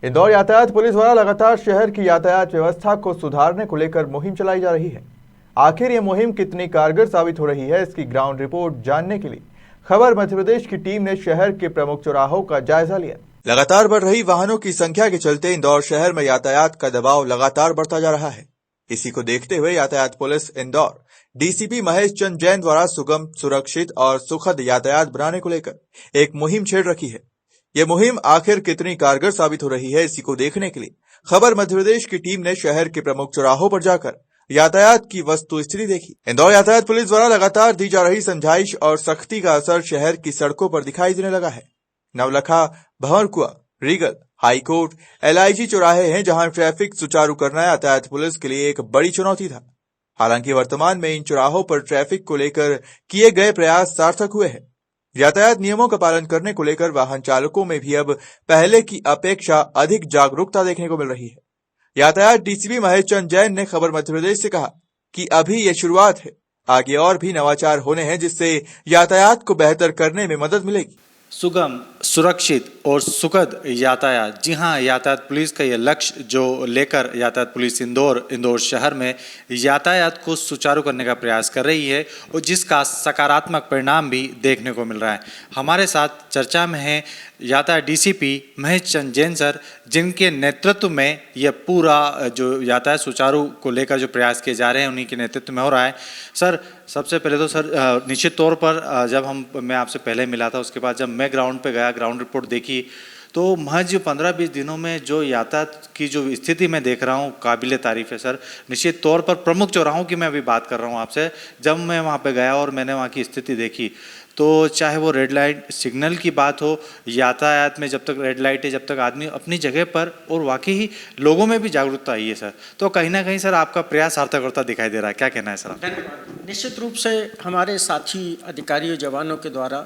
इंदौर यातायात पुलिस द्वारा लगातार शहर की यातायात व्यवस्था को सुधारने को लेकर मुहिम चलाई जा रही है। आखिर ये मुहिम कितनी कारगर साबित हो रही है, इसकी ग्राउंड रिपोर्ट जानने के लिए खबर मध्य प्रदेश की टीम ने शहर के प्रमुख चौराहों का जायजा लिया। लगातार बढ़ रही वाहनों की संख्या के चलते इंदौर शहर में यातायात का दबाव लगातार बढ़ता जा रहा है। इसी को देखते हुए यातायात पुलिस इंदौर डीसीपी महेश चंद जैन द्वारा सुगम, सुरक्षित और सुखद यातायात बनाने को लेकर एक मुहिम छेड़ रखी है। ये मुहिम आखिर कितनी कारगर साबित हो रही है, इसी को देखने के लिए खबर मध्य प्रदेश की टीम ने शहर के प्रमुख चौराहों पर जाकर यातायात की वस्तु स्थिति देखी। इंदौर यातायात पुलिस द्वारा लगातार दी जा रही समझाइश और सख्ती का असर शहर की सड़कों पर दिखाई देने लगा है। Navlakha, Bhanwarkuan, Regal, high court, LIG चौराहे हैं जहां ट्रैफिक सुचारू करना यातायात पुलिस के लिए एक बड़ी चुनौती था। हालांकि वर्तमान में इन चौराहों पर ट्रैफिक को लेकर किए गए प्रयास सार्थक हुए हैं। यातायात नियमों का पालन करने को लेकर वाहन चालकों में भी अब पहले की अपेक्षा अधिक जागरूकता देखने को मिल रही है। यातायात डीसीपी महेश चंद जैन ने खबर मध्य प्रदेश से कहा कि अभी ये शुरुआत है, आगे और भी नवाचार होने हैं जिससे यातायात को बेहतर करने में मदद मिलेगी। सुगम, सुरक्षित और सुखद यातायात। जी हाँ, यातायात पुलिस का ये लक्ष्य जो लेकर यातायात पुलिस इंदौर शहर में यातायात को सुचारू करने का प्रयास कर रही है और जिसका सकारात्मक परिणाम भी देखने को मिल रहा है। हमारे साथ चर्चा में है यातायात डीसीपी महेश चंद जैन सर, जिनके नेतृत्व में यह पूरा जो यातायात सुचारू को लेकर जो प्रयास किए जा रहे हैं उन्हीं के नेतृत्व में हो रहा है। सर, सबसे पहले तो सर निश्चित तौर पर जब मैं आपसे पहले मिला था, उसके बाद जब मैं ग्राउंड पे गया, ग्राउंड रिपोर्ट देखी, तो महज 15-20 दिनों में जो यातायात की जो स्थिति मैं देख रहा हूँ काबिले तारीफ है सर। निश्चित तौर पर प्रमुख चौराहों की मैं अभी बात कर रहा हूँ आपसे। जब मैं वहाँ पे गया और मैंने वहाँ की स्थिति देखी, तो चाहे वो रेड लाइट सिग्नल की बात हो, यातायात में जब तक रेड लाइट है, जब तक आदमी अपनी जगह पर, और वाकई ही लोगों में भी जागरूकता आई है सर। तो कहीं ना कहीं सर आपका प्रयास सार्थक होता दिखाई दे रहा है, क्या कहना है सर? धन्यवाद। निश्चित रूप से हमारे साथी अधिकारियों जवानों के द्वारा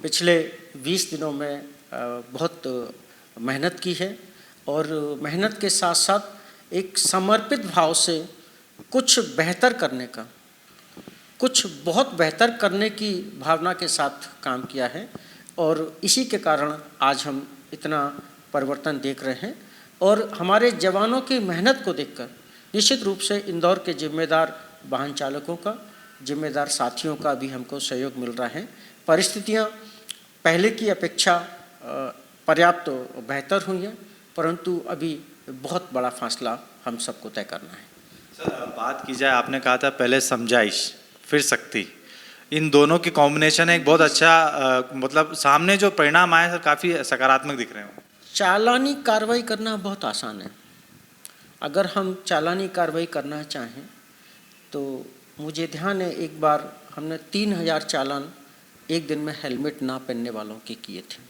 पिछले 20 दिनों में बहुत मेहनत की है और मेहनत के साथ साथ एक समर्पित भाव से कुछ बेहतर करने का, कुछ बहुत बेहतर करने की भावना के साथ काम किया है और इसी के कारण आज हम इतना परिवर्तन देख रहे हैं। और हमारे जवानों की मेहनत को देखकर निश्चित रूप से इंदौर के जिम्मेदार वाहन चालकों का, जिम्मेदार साथियों का भी हमको सहयोग मिल रहा है। परिस्थितियां पहले की अपेक्षा पर्याप्त बेहतर हुई हैं, परंतु अभी बहुत बड़ा फासला हम सबको तय करना है। सर, बात की जाए, आपने कहा था पहले समझाइश फिर सख्ती, इन दोनों की कॉम्बिनेशन एक बहुत अच्छा मतलब सामने जो परिणाम आए सर काफ़ी सकारात्मक दिख रहे हैं। चालानी कार्रवाई करना बहुत आसान है। अगर हम चालानी कार्रवाई करना चाहें तो मुझे ध्यान है एक बार हमने 3000 चालान एक दिन में हेलमेट ना पहनने वालों के किए थे।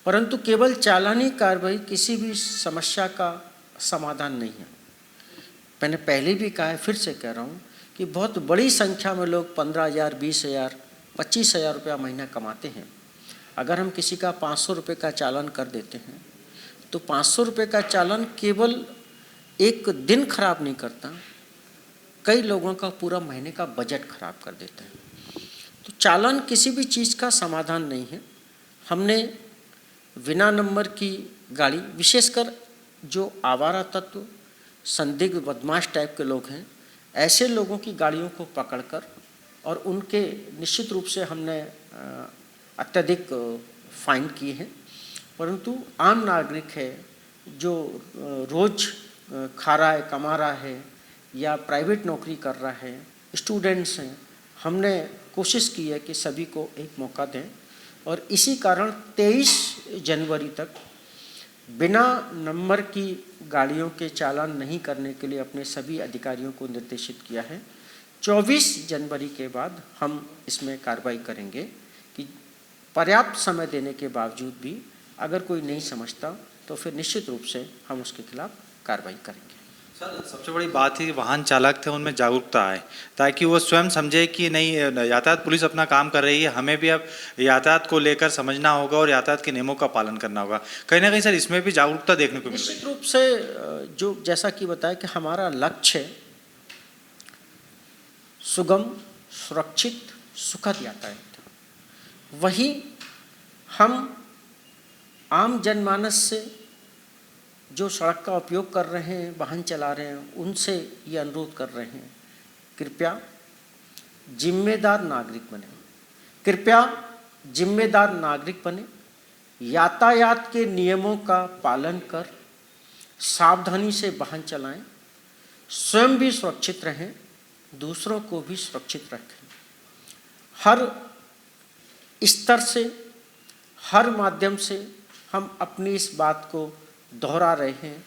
परंतु केवल चालानी कार्रवाई किसी भी समस्या का समाधान नहीं है। मैंने पहले भी कहा है, फिर से कह रहा हूँ कि बहुत बड़ी संख्या में लोग 15,000, 20,000, 25,000 रुपया महीना कमाते हैं। अगर हम किसी का 500 रुपये का चालान कर देते हैं तो 500 रुपये का चालान केवल एक दिन खराब नहीं करता, कई लोगों का पूरा महीने का बजट खराब कर देता है। तो चालान किसी भी चीज़ का समाधान नहीं है। हमने बिना नंबर की गाड़ी, विशेषकर जो आवारा तत्व, संदिग्ध बदमाश टाइप के लोग हैं, ऐसे लोगों की गाड़ियों को पकड़कर और उनके निश्चित रूप से हमने अत्यधिक फाइन किए हैं। परंतु आम नागरिक है जो रोज़ खा रहा है, कमा रहा है या प्राइवेट नौकरी कर रहा है, स्टूडेंट्स हैं, हमने कोशिश की है कि सभी को एक मौका दें और इसी कारण 23 जनवरी तक बिना नंबर की गाड़ियों के चालान नहीं करने के लिए अपने सभी अधिकारियों को निर्देशित किया है। 24 जनवरी के बाद हम इसमें कार्रवाई करेंगे कि पर्याप्त समय देने के बावजूद भी अगर कोई नहीं समझता तो फिर निश्चित रूप से हम उसके खिलाफ कार्रवाई करेंगे। सर, सबसे बड़ी बात है वाहन चालक थे उनमें जागरूकता आए ताकि वो स्वयं समझे कि नहीं, यातायात पुलिस अपना काम कर रही है, हमें भी अब यातायात को लेकर समझना होगा और यातायात के नियमों का पालन करना होगा। कहीं ना कहीं सर इसमें भी जागरूकता देखने को मिल रही है। निश्चित रूप से जो जैसा कि बताया कि हमारा लक्ष्य है सुगम, सुरक्षित, सुखद यातायात, वही हम आम जनमानस से जो सड़क का उपयोग कर रहे हैं, वाहन चला रहे हैं, उनसे ये अनुरोध कर रहे हैं, कृपया जिम्मेदार नागरिक बने, कृपया जिम्मेदार नागरिक बने, यातायात के नियमों का पालन कर सावधानी से वाहन चलाएं, स्वयं भी सुरक्षित रहें, दूसरों को भी सुरक्षित रखें। हर स्तर से, हर माध्यम से हम अपनी इस बात को दोहरा रहे हैं,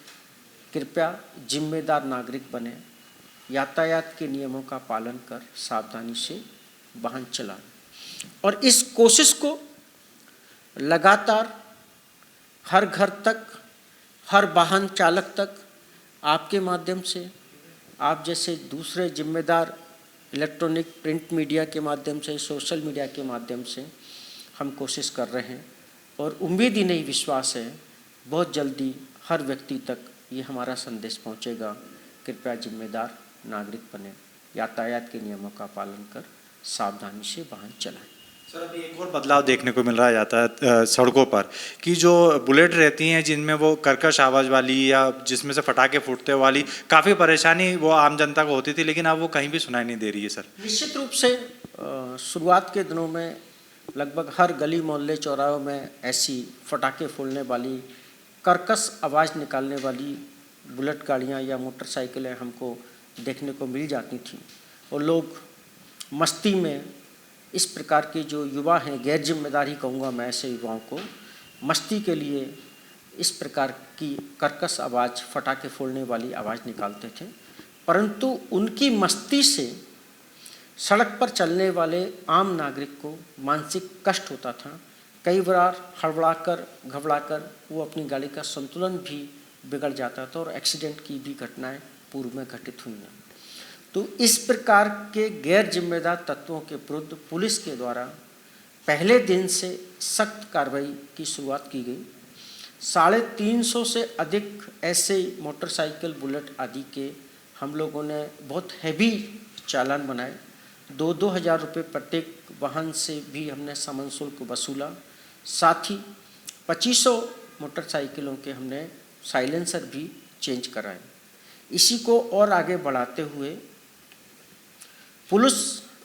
कृपया जिम्मेदार नागरिक बने, यातायात के नियमों का पालन कर सावधानी से वाहन चलाएं। और इस कोशिश को लगातार हर घर तक, हर वाहन चालक तक आपके माध्यम से, आप जैसे दूसरे जिम्मेदार इलेक्ट्रॉनिक प्रिंट मीडिया के माध्यम से, सोशल मीडिया के माध्यम से हम कोशिश कर रहे हैं और उम्मीद ही नहीं, विश्वास है बहुत जल्दी हर व्यक्ति तक ये हमारा संदेश पहुंचेगा। कृपया जिम्मेदार नागरिक बने, यातायात के नियमों का पालन कर सावधानी से वाहन चलाएं। सर, अभी एक और बदलाव देखने को मिल रहा है यातायात सड़कों पर कि जो बुलेट रहती हैं जिनमें वो कर्कश आवाज़ वाली या जिसमें से फटाके फूटते वाली काफ़ी परेशानी वो आम जनता को होती थी, लेकिन अब वो कहीं भी सुनाई नहीं दे रही है सर। निश्चित रूप से शुरुआत के दिनों में लगभग हर गली मोहल्ले चौराहों में ऐसी फटाके फोड़ने वाली, कर्कश आवाज़ निकालने वाली बुलेट गाड़ियाँ या मोटरसाइकिलें हमको देखने को मिल जाती थी और लोग मस्ती में इस प्रकार के जो युवा हैं, गैर जिम्मेदारी कहूँगा मैं ऐसे युवाओं को, मस्ती के लिए इस प्रकार की कर्कश आवाज़, फटाके फोड़ने वाली आवाज़ निकालते थे। परंतु उनकी मस्ती से सड़क पर चलने वाले आम नागरिक को मानसिक कष्ट होता था। कई बार हड़बड़ाकर, घबराकर वो अपनी गाड़ी का संतुलन भी बिगड़ जाता था और एक्सीडेंट की भी घटनाएं पूर्व में घटित हुई हैं। तो इस प्रकार के गैर जिम्मेदार तत्वों के विरुद्ध पुलिस के द्वारा पहले दिन से सख्त कार्रवाई की शुरुआत की गई। 350 से अधिक ऐसे मोटरसाइकिल, बुलेट आदि के हम लोगों ने बहुत हैवी चालान बनाए। 2-2 हज़ार रुपये प्रत्येक वाहन से भी हमने समन शुल्क वसूला। साथ ही 2500 मोटरसाइकिलों के हमने साइलेंसर भी चेंज कराए। इसी को और आगे बढ़ाते हुए पुलिस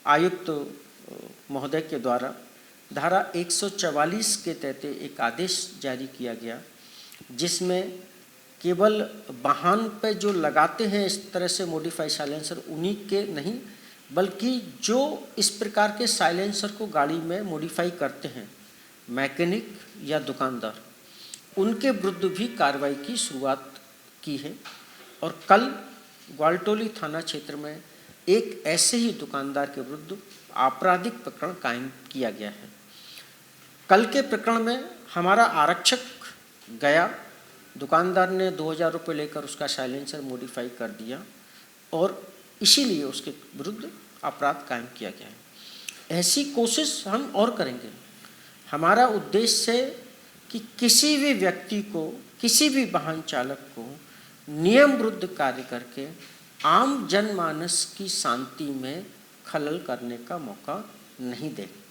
आयुक्त महोदय के द्वारा धारा 144 के तहत एक आदेश जारी किया गया, जिसमें केवल वाहन पे जो लगाते हैं इस तरह से मॉडिफाई साइलेंसर, उन्हीं के नहीं बल्कि जो इस प्रकार के साइलेंसर को गाड़ी में मॉडिफाई करते हैं, मैकेनिक या दुकानदार, उनके विरुद्ध भी कार्रवाई की शुरुआत की है। और कल ग्वालटोली थाना क्षेत्र में एक ऐसे ही दुकानदार के विरुद्ध आपराधिक प्रकरण कायम किया गया है। कल के प्रकरण में हमारा आरक्षक गया, दुकानदार ने 2000 रुपये लेकर उसका साइलेंसर मॉडिफाई कर दिया और इसीलिए उसके विरुद्ध अपराध कायम किया गया है। ऐसी कोशिश हम और करेंगे। हमारा उद्देश्य है कि किसी भी व्यक्ति को, किसी भी वाहन चालक को नियम विरुद्ध कार्य करके आम जनमानस की शांति में खलल करने का मौका नहीं देंगे।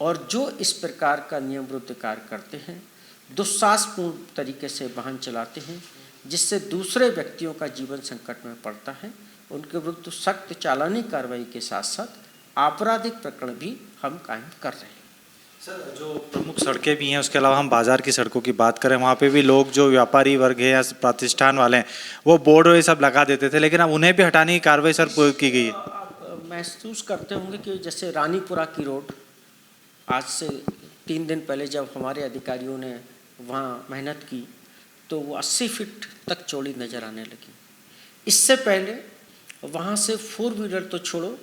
और जो इस प्रकार का नियम विरुद्ध कार्य करते हैं, दुस्साहसपूर्ण तरीके से वाहन चलाते हैं, जिससे दूसरे व्यक्तियों का जीवन संकट में पड़ता है, उनके विरुद्ध सख्त चालानी कार्रवाई के साथ साथ आपराधिक प्रकरण भी हम कायम कर रहे हैं। सर, जो प्रमुख सड़कें भी हैं, उसके अलावा हम बाजार की सड़कों की बात करें, वहाँ पे भी लोग जो व्यापारी वर्ग है या प्रतिष्ठान वाले हैं, वो बोर्ड ये सब लगा देते थे, लेकिन अब उन्हें भी हटाने की कार्रवाई सर की गई है। आप महसूस करते होंगे कि जैसे रानीपुरा की रोड आज से 3 दिन पहले जब हमारे अधिकारियों ने वहाँ मेहनत की तो वो 80 फीट तक चौड़ी नज़र आने लगी। इससे पहले वहाँ से 4 व्हीलर तो छोड़ो,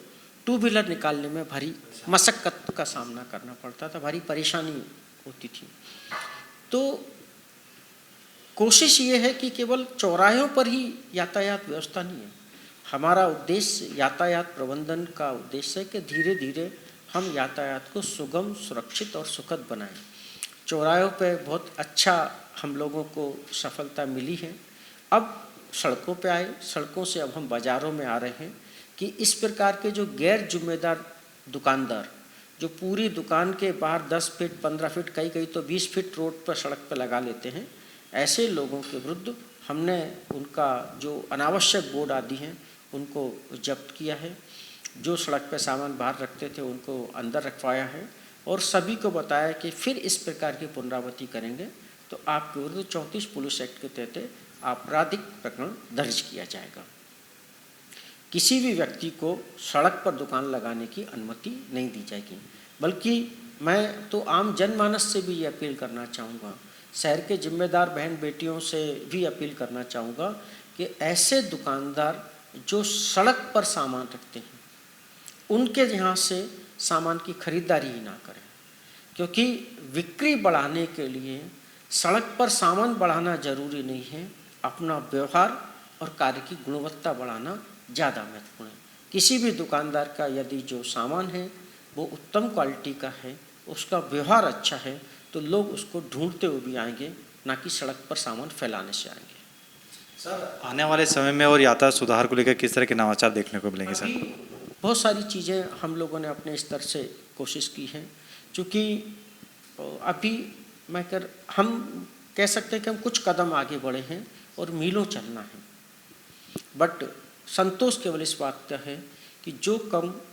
2 व्हीलर निकालने में भारी मशक्क़त का सामना करना पड़ता था, भारी परेशानी होती थी। तो कोशिश ये है कि केवल चौराहों पर ही यातायात व्यवस्था नहीं है। हमारा उद्देश्य, यातायात प्रबंधन का उद्देश्य है कि धीरे धीरे हम यातायात को सुगम, सुरक्षित और सुखद बनाएं। चौराहों पे बहुत अच्छा हम लोगों को सफलता मिली है। अब सड़कों पे आए, सड़कों से अब हम बाज़ारों में आ रहे हैं कि इस प्रकार के जो गैर जिम्मेदार दुकानदार जो पूरी दुकान के बाहर 10 फीट, 15 फीट, कई तो 20 फीट रोड पर, सड़क पर लगा लेते हैं, ऐसे लोगों के विरुद्ध हमने उनका जो अनावश्यक बोर्ड आदि हैं उनको जब्त किया है, जो सड़क पर सामान बाहर रखते थे उनको अंदर रखवाया है और सभी को बताया कि फिर इस प्रकार की पुनरावृत्ति करेंगे तो आपके विरुद्ध 34 पुलिस एक्ट के तहत आपराधिक प्रकरण दर्ज किया जाएगा। किसी भी व्यक्ति को सड़क पर दुकान लगाने की अनुमति नहीं दी जाएगी, बल्कि मैं तो आम जनमानस से भी ये अपील करना चाहूँगा, शहर के जिम्मेदार बहन बेटियों से भी अपील करना चाहूँगा कि ऐसे दुकानदार जो सड़क पर सामान रखते हैं उनके यहाँ से सामान की खरीदारी ही ना करें, क्योंकि बिक्री बढ़ाने के लिए सड़क पर सामान बढ़ाना जरूरी नहीं है, अपना व्यवहार और कार्य की गुणवत्ता बढ़ाना ज़्यादा महत्वपूर्ण है। किसी भी दुकानदार का यदि जो सामान है वो उत्तम क्वालिटी का है, उसका व्यवहार अच्छा है, तो लोग उसको ढूंढते हुए भी आएंगे, ना कि सड़क पर सामान फैलाने से आएंगे। सर, आने वाले समय में और यातायात सुधार को लेकर किस तरह के नवाचार देखने को मिलेंगे? सर, बहुत सारी चीज़ें हम लोगों ने अपने स्तर से कोशिश की है, क्योंकि अभी हम कह सकते हैं कि हम कुछ कदम आगे बढ़े हैं और मीलों चलना है, बट संतोष केवल इस बात का है कि जो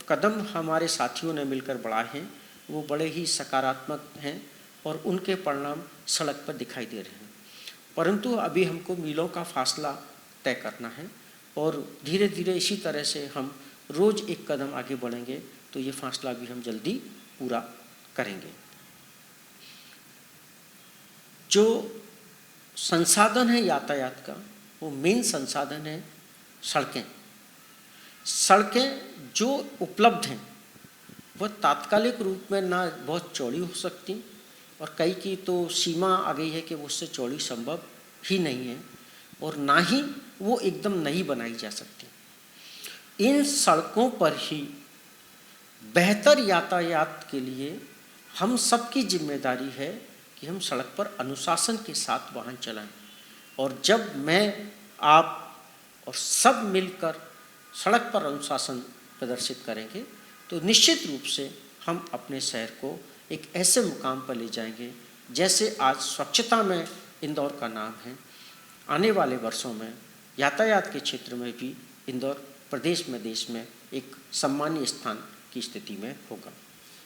कदम हमारे साथियों ने मिलकर बढ़ाए हैं वो बड़े ही सकारात्मक हैं और उनके परिणाम सड़क पर दिखाई दे रहे हैं। परंतु अभी हमको मीलों का फासला तय करना है और धीरे धीरे इसी तरह से हम रोज़ एक कदम आगे बढ़ेंगे तो ये फासला भी हम जल्दी पूरा करेंगे। जो संसाधन है यातायात का, वो मेन संसाधन है सड़कें। सड़कें जो उपलब्ध हैं वह तात्कालिक रूप में ना बहुत चौड़ी हो सकती और कई की तो सीमा आ गई है कि उससे चौड़ी संभव ही नहीं है और ना ही वो एकदम नई बनाई जा सकती। इन सड़कों पर ही बेहतर यातायात के लिए हम सबकी जिम्मेदारी है कि हम सड़क पर अनुशासन के साथ वाहन चलाएं और जब मैं, आप और सब मिलकर सड़क पर अनुशासन प्रदर्शित करेंगे तो निश्चित रूप से हम अपने शहर को एक ऐसे मुकाम पर ले जाएंगे जैसे आज स्वच्छता में इंदौर का नाम है। आने वाले वर्षों में यातायात के क्षेत्र में भी इंदौर प्रदेश में, देश में एक सम्मानीय स्थान की स्थिति में होगा।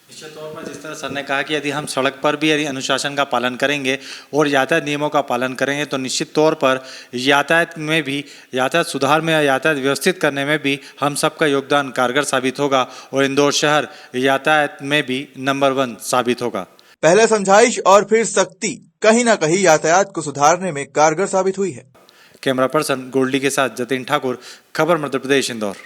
निश्चित तौर पर जिस तरह सर ने कहा कि यदि हम सड़क पर भी यदि अनुशासन का पालन करेंगे और यातायात नियमों का पालन करेंगे तो निश्चित तौर पर यातायात में भी, यातायात सुधार में, यातायात व्यवस्थित करने में भी हम सबका योगदान कारगर साबित होगा और इंदौर शहर यातायात में भी नंबर 1 साबित होगा। पहले समझाइश और फिर सख्ती कहीं ना कहीं यातायात को सुधारने में कारगर साबित हुई है। कैमरा पर्सन गोल्डी के साथ जतिन ठाकुर, खबर मध्य प्रदेश, इंदौर।